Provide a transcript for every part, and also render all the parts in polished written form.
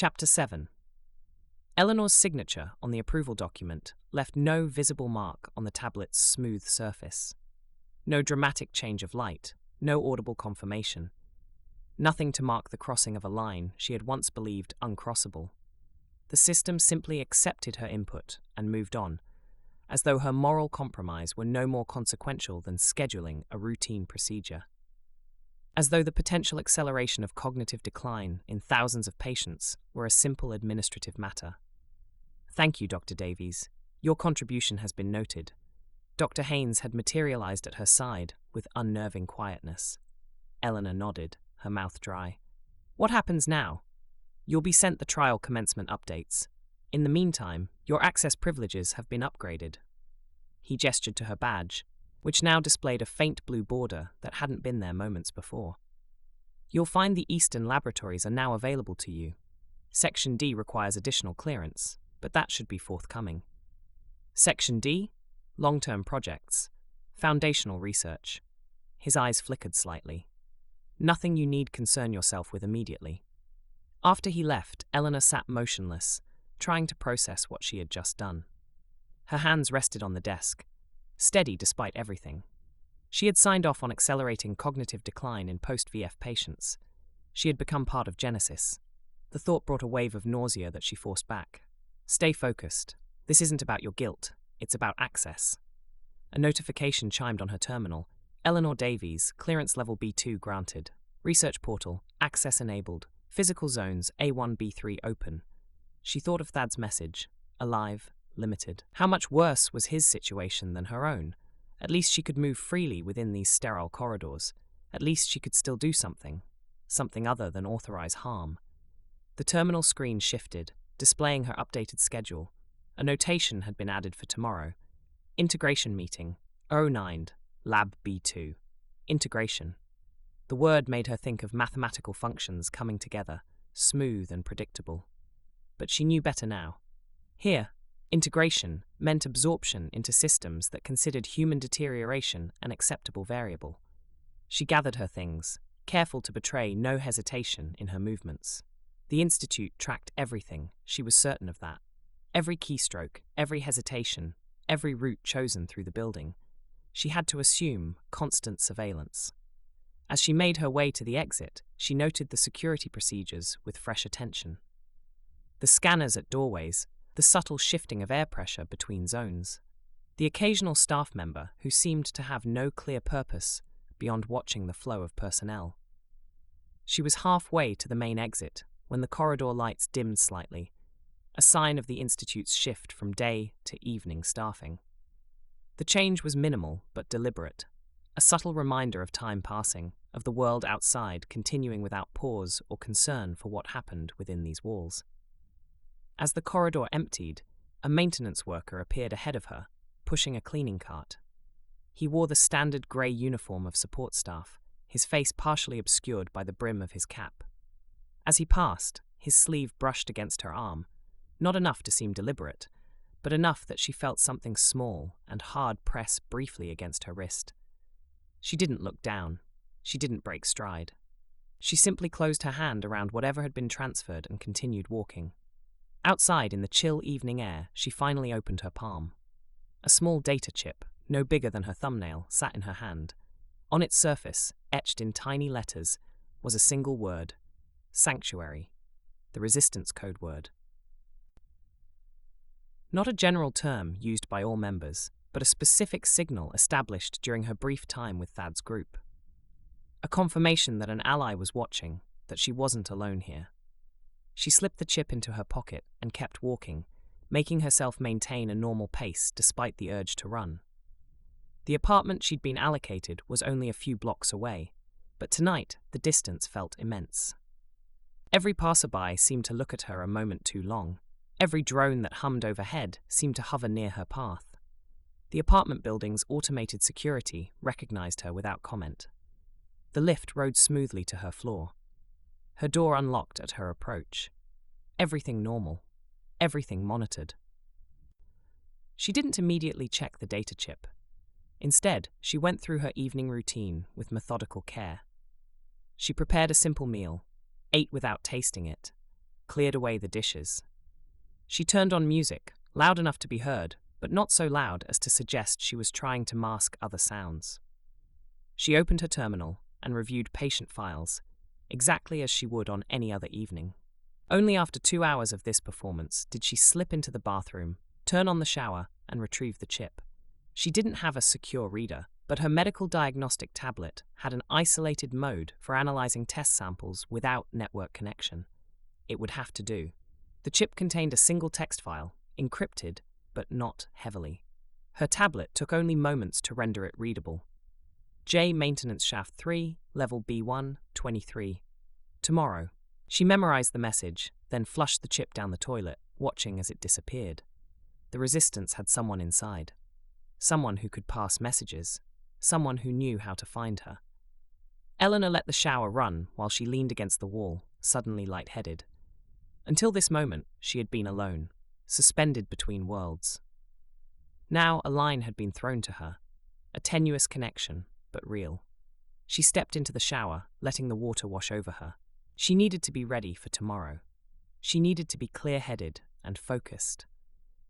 Chapter 7. Eleanor's signature on the approval document left no visible mark on the tablet's smooth surface. No dramatic change of light, no audible confirmation. Nothing to mark the crossing of a line she had once believed uncrossable. The system simply accepted her input and moved on, as though her moral compromise were no more consequential than scheduling a routine procedure. As though the potential acceleration of cognitive decline in thousands of patients were a simple administrative matter. "Thank you, Dr. Davies. Your contribution has been noted." Dr. Haynes had materialized at her side with unnerving quietness. Eleanor nodded, her mouth dry. "What happens now?" "You'll be sent the trial commencement updates. In the meantime, your access privileges have been upgraded." He gestured to her badge, which now displayed a faint blue border that hadn't been there moments before. "You'll find the Eastern laboratories are now available to you. Section D requires additional clearance, but that should be forthcoming. Section D? Long-term projects. Foundational research." His eyes flickered slightly. "Nothing you need concern yourself with immediately." After he left, Eleanor sat motionless, trying to process what she had just done. Her hands rested on the desk, steady despite everything. She had signed off on accelerating cognitive decline in post-VF patients. She had become part of Genesis. The thought brought a wave of nausea that she forced back. "Stay focused. This isn't about your guilt. It's about access." A notification chimed on her terminal. "Eleanor Davies, clearance level B2 granted. Research portal, access enabled. Physical zones A1, B3 open." She thought of Thad's message, alive, limited. How much worse was his situation than her own? At least she could move freely within these sterile corridors. At least she could still do something other than authorize harm. The terminal screen shifted, displaying her updated schedule. A notation had been added for tomorrow. Integration meeting, 09, Lab B2. Integration. The word made her think of mathematical functions coming together, smooth and predictable. But she knew better now. Here, integration meant absorption into systems that considered human deterioration an acceptable variable. She gathered her things, careful to betray no hesitation in her movements. The Institute tracked everything, she was certain of that. Every keystroke, every hesitation, every route chosen through the building. She had to assume constant surveillance. As she made her way to the exit, she noted the security procedures with fresh attention. The scanners at doorways, the subtle shifting of air pressure between zones. The occasional staff member who seemed to have no clear purpose beyond watching the flow of personnel. She was halfway to the main exit when the corridor lights dimmed slightly, a sign of the Institute's shift from day to evening staffing. The change was minimal but deliberate, a subtle reminder of time passing, of the world outside continuing without pause or concern for what happened within these walls. As the corridor emptied, a maintenance worker appeared ahead of her, pushing a cleaning cart. He wore the standard grey uniform of support staff, his face partially obscured by the brim of his cap. As he passed, his sleeve brushed against her arm, not enough to seem deliberate, but enough that she felt something small and hard press briefly against her wrist. She didn't look down. She didn't break stride. She simply closed her hand around whatever had been transferred and continued walking. Outside in the chill evening air, she finally opened her palm. A small data chip, no bigger than her thumbnail, sat in her hand. On its surface, etched in tiny letters, was a single word: Sanctuary, the resistance code word. Not a general term used by all members, but a specific signal established during her brief time with Thad's group. A confirmation that an ally was watching, that she wasn't alone here. She slipped the chip into her pocket and kept walking, making herself maintain a normal pace despite the urge to run. The apartment she'd been allocated was only a few blocks away, but tonight the distance felt immense. Every passerby seemed to look at her a moment too long. Every drone that hummed overhead seemed to hover near her path. The apartment building's automated security recognized her without comment. The lift rode smoothly to her floor. Her door unlocked at her approach. Everything normal. Everything monitored. She didn't immediately check the data chip. Instead, she went through her evening routine with methodical care. She prepared a simple meal, ate without tasting it, cleared away the dishes. She turned on music, loud enough to be heard, but not so loud as to suggest she was trying to mask other sounds. She opened her terminal and reviewed patient files, exactly as she would on any other evening. Only after 2 hours of this performance did she slip into the bathroom, turn on the shower, and retrieve the chip. She didn't have a secure reader, but her medical diagnostic tablet had an isolated mode for analyzing test samples without network connection. It would have to do. The chip contained a single text file, encrypted, but not heavily. Her tablet took only moments to render it readable. J Maintenance Shaft 3, Level B1, 23. Tomorrow. She memorized the message, then flushed the chip down the toilet, watching as it disappeared. The resistance had someone inside. Someone who could pass messages. Someone who knew how to find her. Eleanor let the shower run while she leaned against the wall, suddenly lightheaded. Until this moment, she had been alone, suspended between worlds. Now a line had been thrown to her, a tenuous connection, but real. She stepped into the shower, letting the water wash over her. She needed to be ready for tomorrow. She needed to be clear-headed and focused.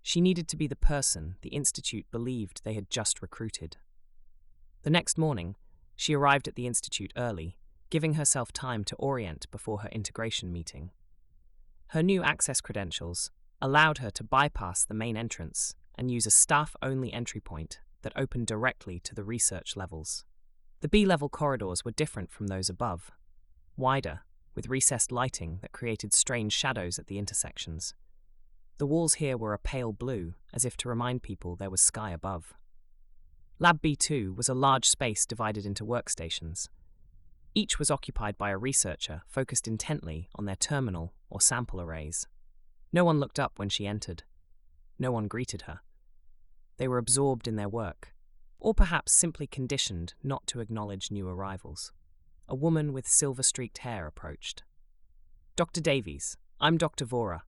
She needed to be the person the Institute believed they had just recruited. The next morning, she arrived at the Institute early, giving herself time to orient before her integration meeting. Her new access credentials allowed her to bypass the main entrance and use a staff-only entry point that opened directly to the research levels. The B-level corridors were different from those above, wider, with recessed lighting that created strange shadows at the intersections. The walls here were a pale blue, as if to remind people there was sky above. Lab B2 was a large space divided into workstations. Each was occupied by a researcher focused intently on their terminal or sample arrays. No one looked up when she entered. No one greeted her. They were absorbed in their work, or perhaps simply conditioned not to acknowledge new arrivals. A woman with silver-streaked hair approached. "Dr. Davies, I'm Dr. Vora.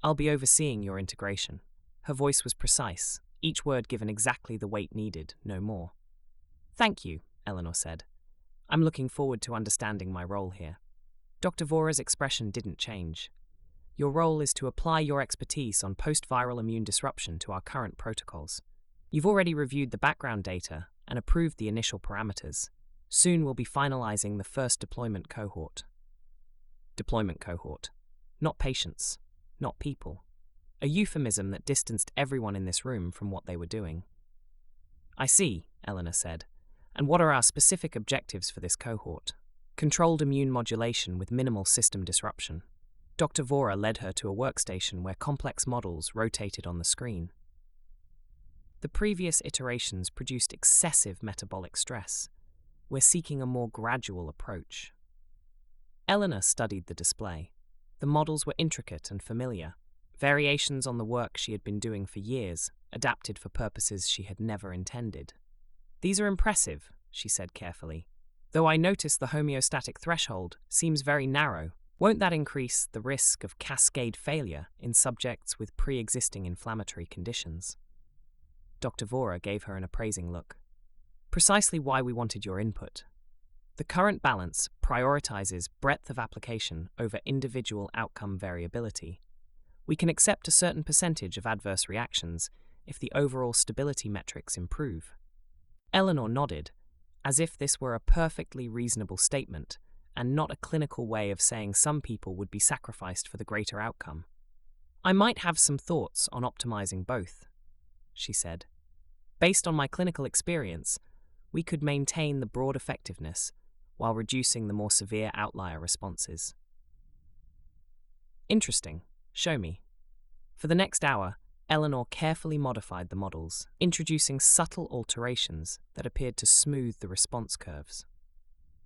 I'll be overseeing your integration." Her voice was precise, each word given exactly the weight needed, no more. "Thank you," Eleanor said. "I'm looking forward to understanding my role here." Dr. Vora's expression didn't change. "Your role is to apply your expertise on post-viral immune disruption to our current protocols. You've already reviewed the background data and approved the initial parameters. Soon we'll be finalizing the first deployment cohort." Deployment cohort. Not patients. Not people. A euphemism that distanced everyone in this room from what they were doing. "I see," Eleanor said. "And what are our specific objectives for this cohort?" "Controlled immune modulation with minimal system disruption." Dr. Vora led her to a workstation where complex models rotated on the screen. The previous iterations produced excessive metabolic stress. We're seeking a more gradual approach. Eleanor studied the display. The models were intricate and familiar, variations on the work she had been doing for years, adapted for purposes she had never intended. "These are impressive," she said carefully. "Though I notice the homeostatic threshold seems very narrow. Won't that increase the risk of cascade failure in subjects with pre-existing inflammatory conditions?" Dr. Vora gave her an appraising look. "Precisely why we wanted your input. The current balance prioritizes breadth of application over individual outcome variability. We can accept a certain percentage of adverse reactions if the overall stability metrics improve." Eleanor nodded, as if this were a perfectly reasonable statement and not a clinical way of saying some people would be sacrificed for the greater outcome. "I might have some thoughts on optimizing both," she said. "Based on my clinical experience, we could maintain the broad effectiveness while reducing the more severe outlier responses." "Interesting. Show me." For the next hour, Eleanor carefully modified the models, introducing subtle alterations that appeared to smooth the response curves.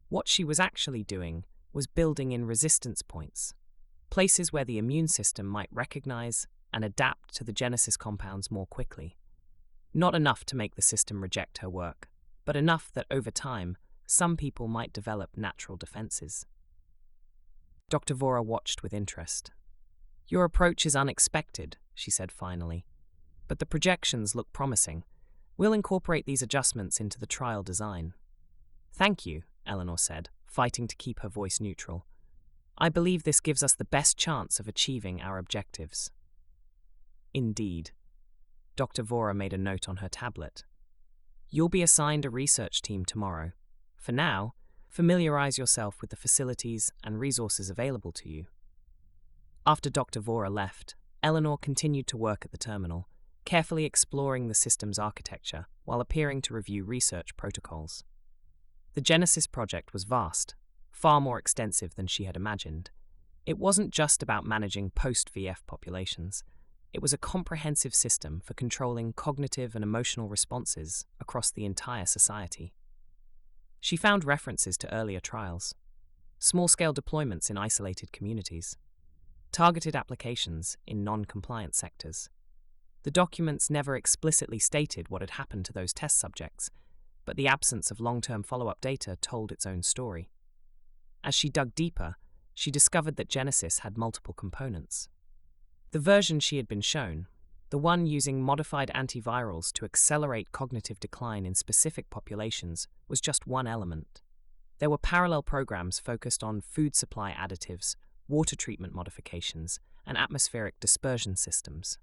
What she was actually doing was building in resistance points, places where the immune system might recognize and adapt to the genesis compounds more quickly. Not enough to make the system reject her work, but enough that over time, some people might develop natural defenses. Dr. Vora watched with interest. "Your approach is unexpected," she said finally, "but the projections look promising. We'll incorporate these adjustments into the trial design." "Thank you," Eleanor said, fighting to keep her voice neutral. I believe this gives us the best chance of achieving our objectives. Indeed. Dr. Vora made a note on her tablet. You'll be assigned a research team tomorrow. For now, familiarize yourself with the facilities and resources available to you. After Dr. Vora left, Eleanor continued to work at the terminal, carefully exploring the system's architecture while appearing to review research protocols. The Genesis project was vast, far more extensive than she had imagined. It wasn't just about managing post-VF populations. It was a comprehensive system for controlling cognitive and emotional responses across the entire society. She found references to earlier trials, small-scale deployments in isolated communities, targeted applications in non-compliant sectors. The documents never explicitly stated what had happened to those test subjects, but the absence of long-term follow-up data told its own story. As she dug deeper, she discovered that Genesis had multiple components. The version she had been shown, the one using modified antivirals to accelerate cognitive decline in specific populations, was just one element. There were parallel programs focused on food supply additives, water treatment modifications, and atmospheric dispersion systems.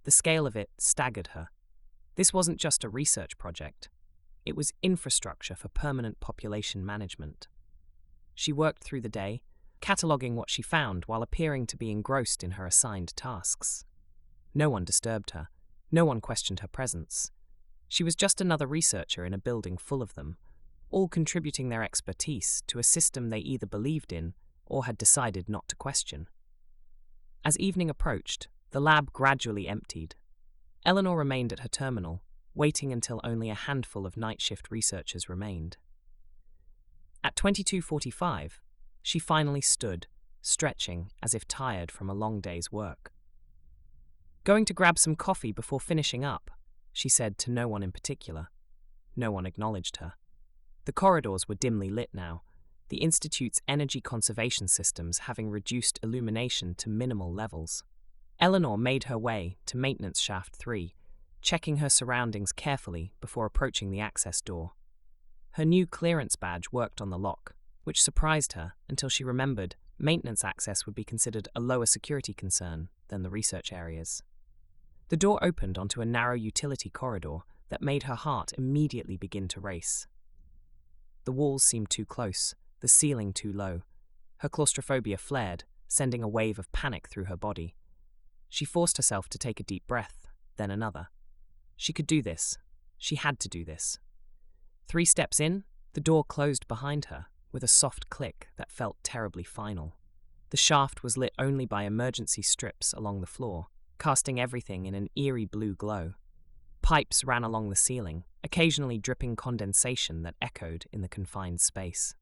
The scale of it staggered her. This wasn't just a research project. It was infrastructure for permanent population management. She worked through the day, cataloguing what she found while appearing to be engrossed in her assigned tasks. No one disturbed her. No one questioned her presence. She was just another researcher in a building full of them, all contributing their expertise to a system they either believed in or had decided not to question. As evening approached, the lab gradually emptied. Eleanor remained at her terminal, waiting until only a handful of night shift researchers remained. At 22:45, she finally stood, stretching as if tired from a long day's work. "Going to grab some coffee before finishing up," she said to no one in particular. No one acknowledged her. The corridors were dimly lit now, the Institute's energy conservation systems having reduced illumination to minimal levels. Eleanor made her way to Maintenance Shaft 3, checking her surroundings carefully before approaching the access door. Her new clearance badge worked on the lock, which surprised her until she remembered maintenance access would be considered a lower security concern than the research areas. The door opened onto a narrow utility corridor that made her heart immediately begin to race. The walls seemed too close, the ceiling too low. Her claustrophobia flared, sending a wave of panic through her body. She forced herself to take a deep breath, then another. She could do this. She had to do this. 3 steps in, the door closed behind her, with a soft click that felt terribly final. The shaft was lit only by emergency strips along the floor, casting everything in an eerie blue glow. Pipes ran along the ceiling, occasionally dripping condensation that echoed in the confined space.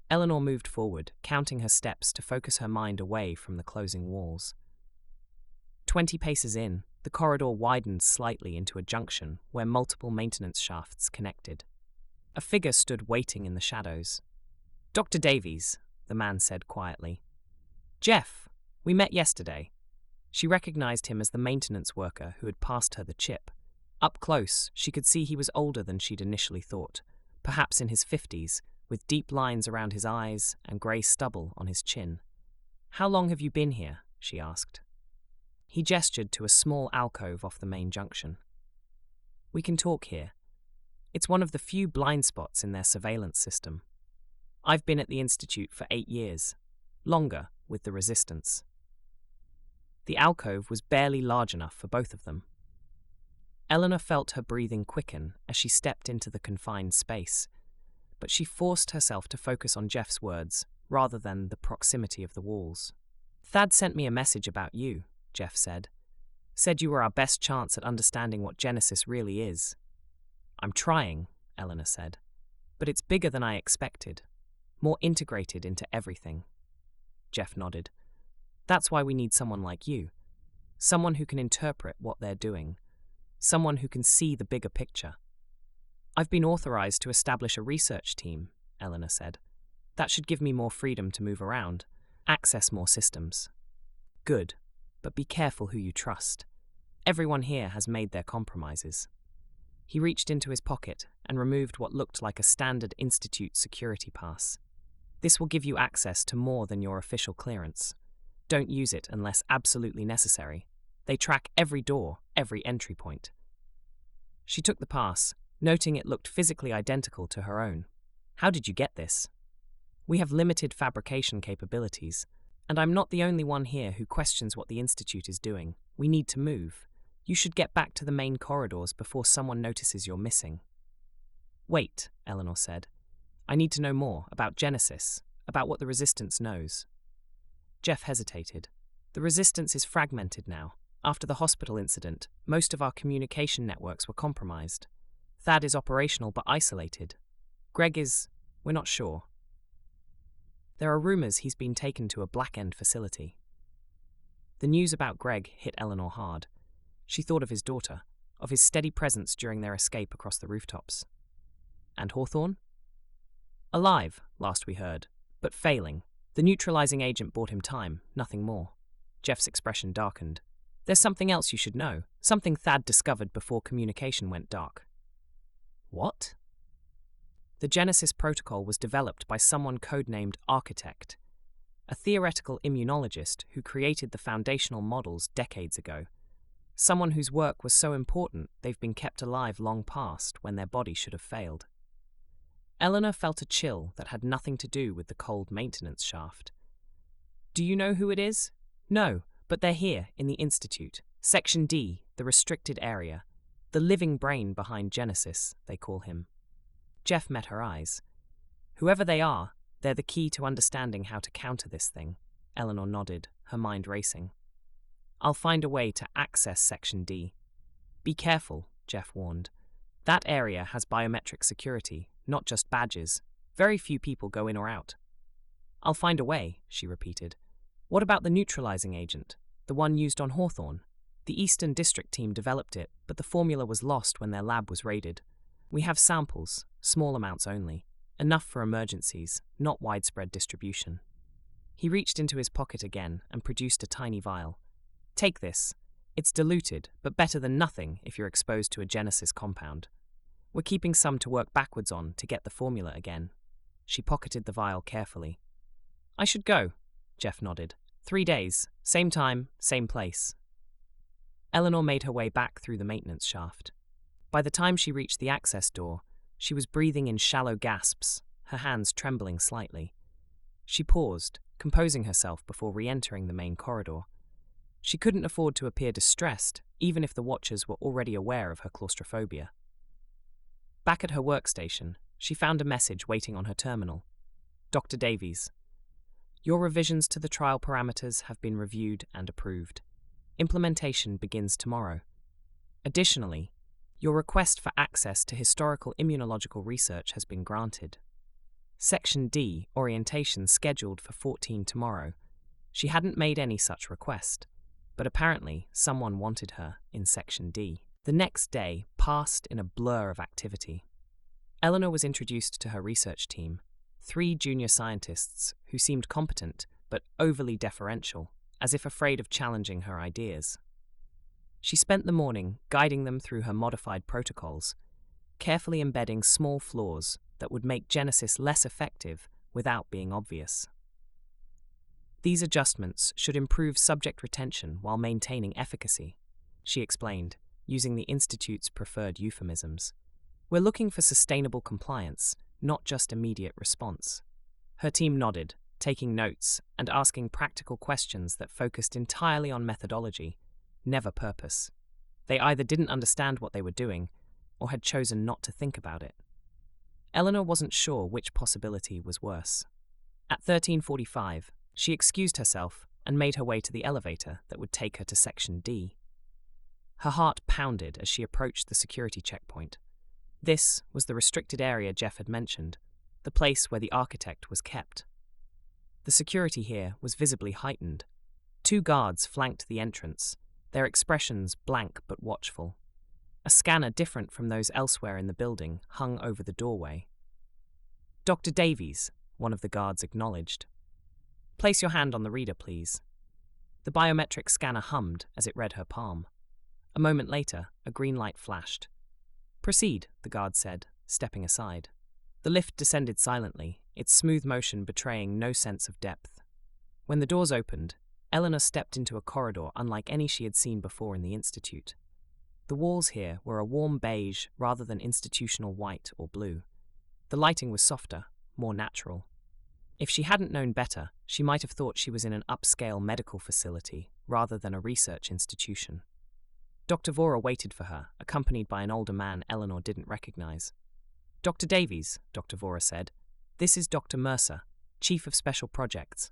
Eleanor moved forward, counting her steps to focus her mind away from the closing walls. 20 paces in, the corridor widened slightly into a junction where multiple maintenance shafts connected. A figure stood waiting in the shadows. "Dr. Davies," the man said quietly. "Jeff, we met yesterday." She recognized him as the maintenance worker who had passed her the chip. Up close, she could see he was older than she'd initially thought, perhaps in his 50s, with deep lines around his eyes and grey stubble on his chin. "How long have you been here?" she asked. He gestured to a small alcove off the main junction. "We can talk here. It's one of the few blind spots in their surveillance system. I've been at the Institute for 8 years, longer with the Resistance." The alcove was barely large enough for both of them. Eleanor felt her breathing quicken as she stepped into the confined space, but she forced herself to focus on Jeff's words rather than the proximity of the walls. "Thad sent me a message about you," Jeff said. "Said you were our best chance at understanding what Genesis really is." "I'm trying," Eleanor said. "But it's bigger than I expected. More integrated into everything." Jeff nodded. "That's why we need someone like you. Someone who can interpret what they're doing. Someone who can see the bigger picture." "I've been authorized to establish a research team," Eleanor said. "That should give me more freedom to move around, access more systems." "Good, but be careful who you trust. Everyone here has made their compromises." He reached into his pocket and removed what looked like a standard Institute security pass. This will give you access to more than your official clearance. Don't use it unless absolutely necessary. They track every door, every entry point. She took the pass, noting it looked physically identical to her own. How did you get this? We have limited fabrication capabilities, and I'm not the only one here who questions what the Institute is doing. We need to move. You should get back to the main corridors before someone notices you're missing. Wait, Eleanor said. I need to know more about Genesis, about what the Resistance knows. Jeff hesitated. The Resistance is fragmented now. After the hospital incident, most of our communication networks were compromised. Thad is operational but isolated. Greg is... we're not sure. There are rumors he's been taken to a Black End facility. The news about Greg hit Eleanor hard. She thought of his daughter, of his steady presence during their escape across the rooftops. And Hawthorne? Alive, last we heard, but failing. The neutralizing agent bought him time, nothing more. Jeff's expression darkened. There's something else you should know, something Thad discovered before communication went dark. What? The Genesis protocol was developed by someone codenamed Architect, a theoretical immunologist who created the foundational models decades ago. Someone whose work was so important they've been kept alive long past when their body should have failed. Eleanor felt a chill that had nothing to do with the cold maintenance shaft. Do you know who it is? No, but they're here in the Institute. Section D, the restricted area. The living brain behind Genesis, they call him. Jeff met her eyes. Whoever they are, they're the key to understanding how to counter this thing. Eleanor nodded, her mind racing. I'll find a way to access Section D. Be careful, Jeff warned. That area has biometric security, not just badges. Very few people go in or out. I'll find a way, she repeated. What about the neutralizing agent, the one used on Hawthorne? The Eastern District team developed it, but the formula was lost when their lab was raided. We have samples, small amounts only, enough for emergencies, not widespread distribution. He reached into his pocket again and produced a tiny vial. Take this. It's diluted, but better than nothing if you're exposed to a Genesis compound. We're keeping some to work backwards on to get the formula again. She pocketed the vial carefully. I should go, Jeff nodded. 3 days, same time, same place. Eleanor made her way back through the maintenance shaft. By the time she reached the access door, she was breathing in shallow gasps, her hands trembling slightly. She paused, composing herself before re-entering the main corridor. She couldn't afford to appear distressed, even if the watchers were already aware of her claustrophobia. Back at her workstation, she found a message waiting on her terminal. Dr. Davies. Your revisions to the trial parameters have been reviewed and approved. Implementation begins tomorrow. Additionally, your request for access to historical immunological research has been granted. Section D, orientation scheduled for 14 tomorrow. She hadn't made any such request, but apparently someone wanted her in Section D. The next day passed in a blur of activity. Eleanor was introduced to her research team, 3 junior scientists who seemed competent but overly deferential, as if afraid of challenging her ideas. She spent the morning guiding them through her modified protocols, carefully embedding small flaws that would make Genesis less effective without being obvious. These adjustments should improve subject retention while maintaining efficacy, she explained, using the Institute's preferred euphemisms. We're looking for sustainable compliance, not just immediate response. Her team nodded, taking notes and asking practical questions that focused entirely on methodology, never purpose. They either didn't understand what they were doing or had chosen not to think about it. Eleanor wasn't sure which possibility was worse. At 13:45, she excused herself and made her way to the elevator that would take her to Section D. Her heart pounded as she approached the security checkpoint. This was the restricted area Jeff had mentioned, the place where the architect was kept. The security here was visibly heightened. 2 guards flanked the entrance, their expressions blank but watchful. A scanner different from those elsewhere in the building hung over the doorway. Dr. Davies, one of the guards acknowledged. Place your hand on the reader, please. The biometric scanner hummed as it read her palm. A moment later, a green light flashed. Proceed, the guard said, stepping aside. The lift descended silently, its smooth motion betraying no sense of depth. When the doors opened, Eleanor stepped into a corridor unlike any she had seen before in the Institute. The walls here were a warm beige rather than institutional white or blue. The lighting was softer, more natural. If she hadn't known better, she might have thought she was in an upscale medical facility rather than a research institution. Dr. Vora waited for her, accompanied by an older man Eleanor didn't recognize. "Dr. Davies," Dr. Vora said, "this is Dr. Mercer, Chief of Special Projects.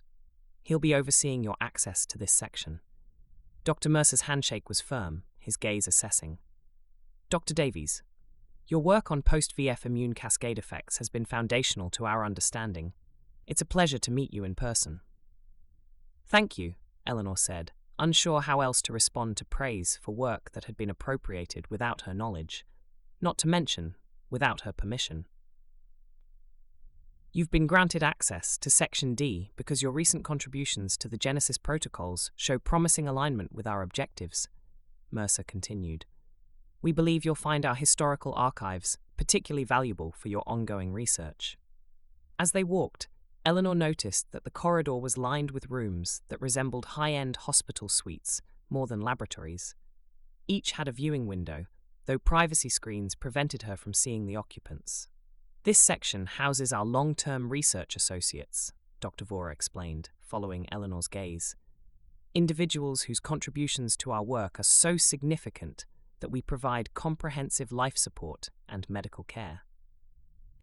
He'll be overseeing your access to this section." Dr. Mercer's handshake was firm, his gaze assessing. "Dr. Davies, your work on post-VF immune cascade effects has been foundational to our understanding. It's a pleasure to meet you in person." "Thank you," Eleanor said, unsure how else to respond to praise for work that had been appropriated without her knowledge, not to mention, without her permission. "You've been granted access to Section D because your recent contributions to the Genesis protocols show promising alignment with our objectives," Mercer continued. "We believe you'll find our historical archives particularly valuable for your ongoing research." As they walked, Eleanor noticed that the corridor was lined with rooms that resembled high-end hospital suites more than laboratories. Each had a viewing window, though privacy screens prevented her from seeing the occupants. "This section houses our long-term research associates," Dr. Vora explained, following Eleanor's gaze. "Individuals whose contributions to our work are so significant that we provide comprehensive life support and medical care."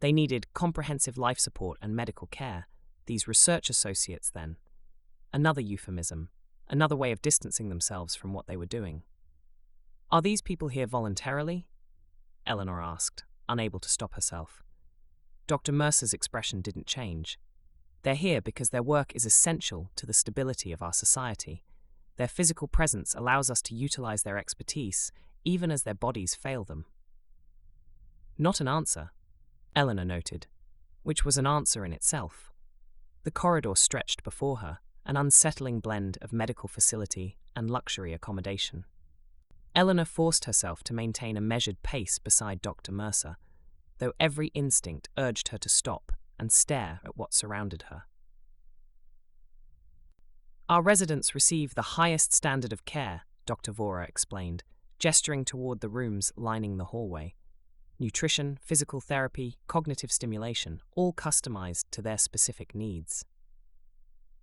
They needed comprehensive life support and medical care, these research associates then. Another euphemism, another way of distancing themselves from what they were doing. "Are these people here voluntarily?" Eleanor asked, unable to stop herself. Dr. Mercer's expression didn't change. "They're here because their work is essential to the stability of our society. Their physical presence allows us to utilize their expertise, even as their bodies fail them." Not an answer, Eleanor noted, which was an answer in itself. The corridor stretched before her, an unsettling blend of medical facility and luxury accommodation. Eleanor forced herself to maintain a measured pace beside Dr. Mercer, though every instinct urged her to stop and stare at what surrounded her. "Our residents receive the highest standard of care," Dr. Vora explained, gesturing toward the rooms lining the hallway. "Nutrition, physical therapy, cognitive stimulation, all customized to their specific needs."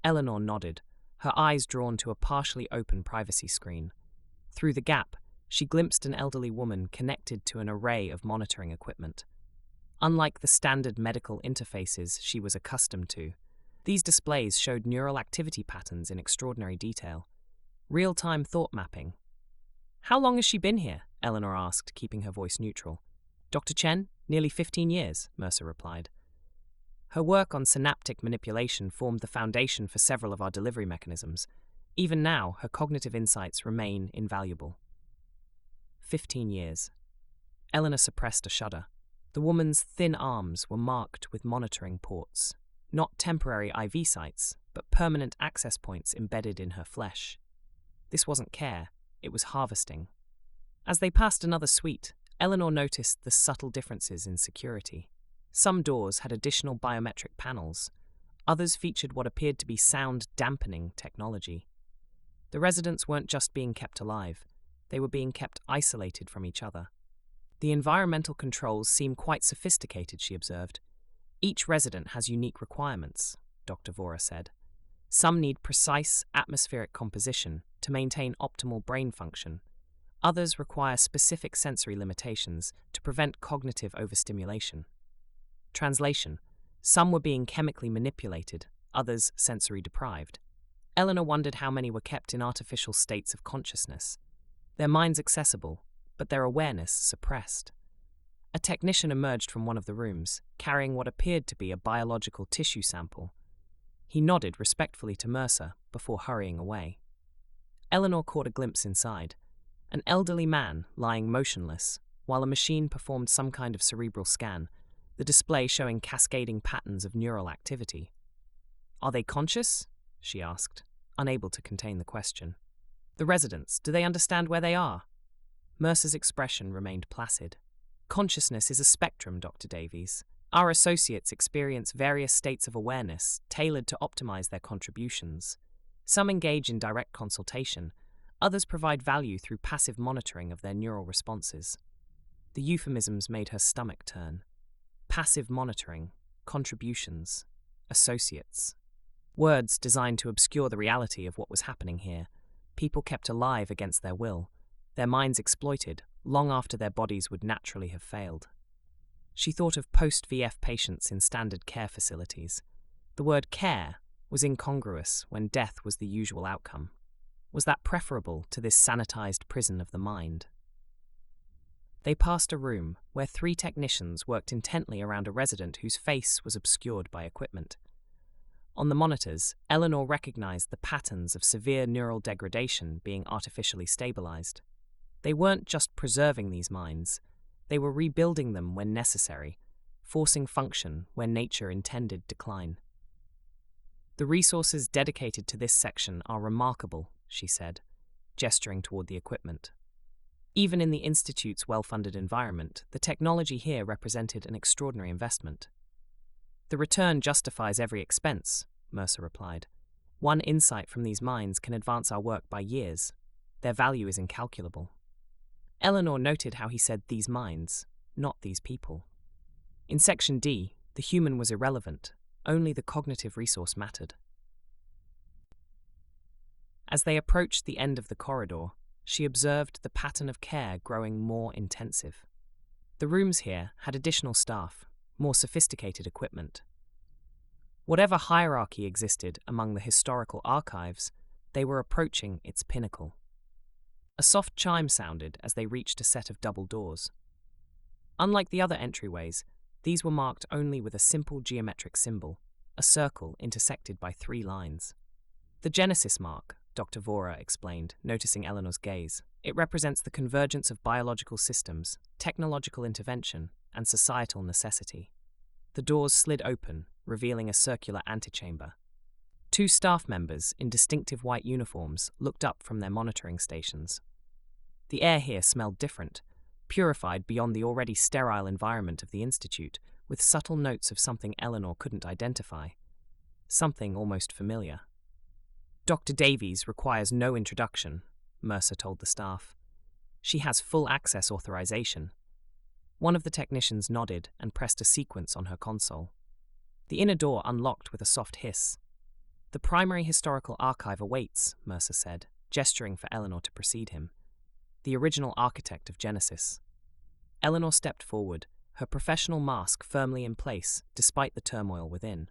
Eleanor nodded, her eyes drawn to a partially open privacy screen. Through the gap, she glimpsed an elderly woman connected to an array of monitoring equipment. Unlike the standard medical interfaces she was accustomed to, these displays showed neural activity patterns in extraordinary detail. Real-time thought mapping. "How long has she been here?" Eleanor asked, keeping her voice neutral. "Dr. Chen, nearly 15 years, Mercer replied. "Her work on synaptic manipulation formed the foundation for several of our delivery mechanisms. Even now, her cognitive insights remain invaluable." 15 years. Eleanor suppressed a shudder. The woman's thin arms were marked with monitoring ports, not temporary IV sites, but permanent access points embedded in her flesh. This wasn't care, it was harvesting. As they passed another suite, Eleanor noticed the subtle differences in security. Some doors had additional biometric panels. Others featured what appeared to be sound dampening technology. The residents weren't just being kept alive, they were being kept isolated from each other. The environmental controls seem quite sophisticated, she observed. "Each resident has unique requirements," Dr. Vora said. "Some need precise atmospheric composition to maintain optimal brain function. Others require specific sensory limitations to prevent cognitive overstimulation." Translation: some were being chemically manipulated, others sensory deprived. Eleanor wondered how many were kept in artificial states of consciousness. Their minds accessible, but their awareness suppressed. A technician emerged from one of the rooms, carrying what appeared to be a biological tissue sample. He nodded respectfully to Mercer before hurrying away. Eleanor caught a glimpse inside. An elderly man lying motionless, while a machine performed some kind of cerebral scan, the display showing cascading patterns of neural activity. "Are they conscious?" she asked, unable to contain the question. "The residents, do they understand where they are?" Mercer's expression remained placid. "Consciousness is a spectrum, Dr. Davies. Our associates experience various states of awareness tailored to optimize their contributions. Some engage in direct consultation, others provide value through passive monitoring of their neural responses. The euphemisms made her stomach turn. Passive monitoring, contributions, associates. Words designed to obscure the reality of what was happening here. People kept alive against their will, their minds exploited long after their bodies would naturally have failed. She thought of post-VF patients in standard care facilities. The word care was incongruous when death was the usual outcome. Was that preferable to this sanitized prison of the mind? They passed a room where 3 technicians worked intently around a resident whose face was obscured by equipment. On the monitors, Eleanor recognized the patterns of severe neural degradation being artificially stabilized. They weren't just preserving these minds, they were rebuilding them when necessary, forcing function where nature intended decline. The resources dedicated to this section are remarkable, she said, gesturing toward the equipment. Even in the Institute's well-funded environment, the technology here represented an extraordinary investment. The return justifies every expense, Mercer replied. One insight from these minds can advance our work by years. Their value is incalculable. Eleanor noted how he said these minds, not these people. In Section D, the human was irrelevant, only the cognitive resource mattered. As they approached the end of the corridor, she observed the pattern of care growing more intensive. The rooms here had additional staff, more sophisticated equipment. Whatever hierarchy existed among the historical archives, they were approaching its pinnacle. A soft chime sounded as they reached a set of double doors. Unlike the other entryways, these were marked only with a simple geometric symbol, a circle intersected by 3 lines. The Genesis mark, Dr. Vora explained, noticing Eleanor's gaze. It represents the convergence of biological systems, technological intervention, and societal necessity. The doors slid open, revealing a circular antechamber. 2 staff members in distinctive white uniforms looked up from their monitoring stations. The air here smelled different, purified beyond the already sterile environment of the Institute, with subtle notes of something Eleanor couldn't identify. Something almost familiar. Dr. Davies requires no introduction, Mercer told the staff. She has full access authorization. One of the technicians nodded and pressed a sequence on her console. The inner door unlocked with a soft hiss. The primary historical archive awaits, Mercer said, gesturing for Eleanor to precede him. The original architect of Genesis. Eleanor stepped forward, her professional mask firmly in place despite the turmoil within.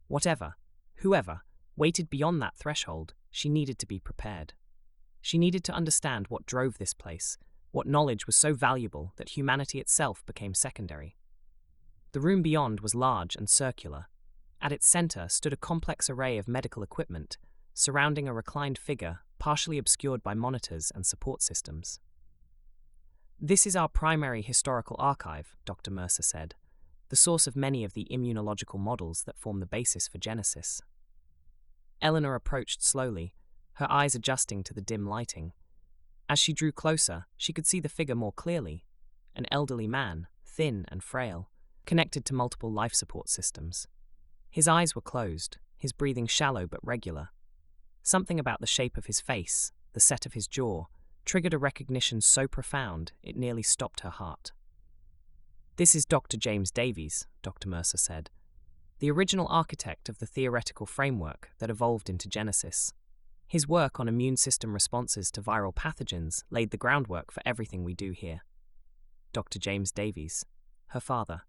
Whatever, whoever, waited beyond that threshold, she needed to be prepared. She needed to understand what drove this place, what knowledge was so valuable that humanity itself became secondary. The room beyond was large and circular. At its center stood a complex array of medical equipment, surrounding a reclined figure partially obscured by monitors and support systems. This is our primary historical archive, Dr. Mercer said, the source of many of the immunological models that form the basis for Genesis. Eleanor approached slowly, her eyes adjusting to the dim lighting. As she drew closer, she could see the figure more clearly, an elderly man, thin and frail, connected to multiple life support systems. His eyes were closed, his breathing shallow but regular. Something about the shape of his face, the set of his jaw, triggered a recognition so profound it nearly stopped her heart. This is Dr. James Davies, Dr. Mercer said, the original architect of the theoretical framework that evolved into Genesis. His work on immune system responses to viral pathogens laid the groundwork for everything we do here. Dr. James Davies, her father,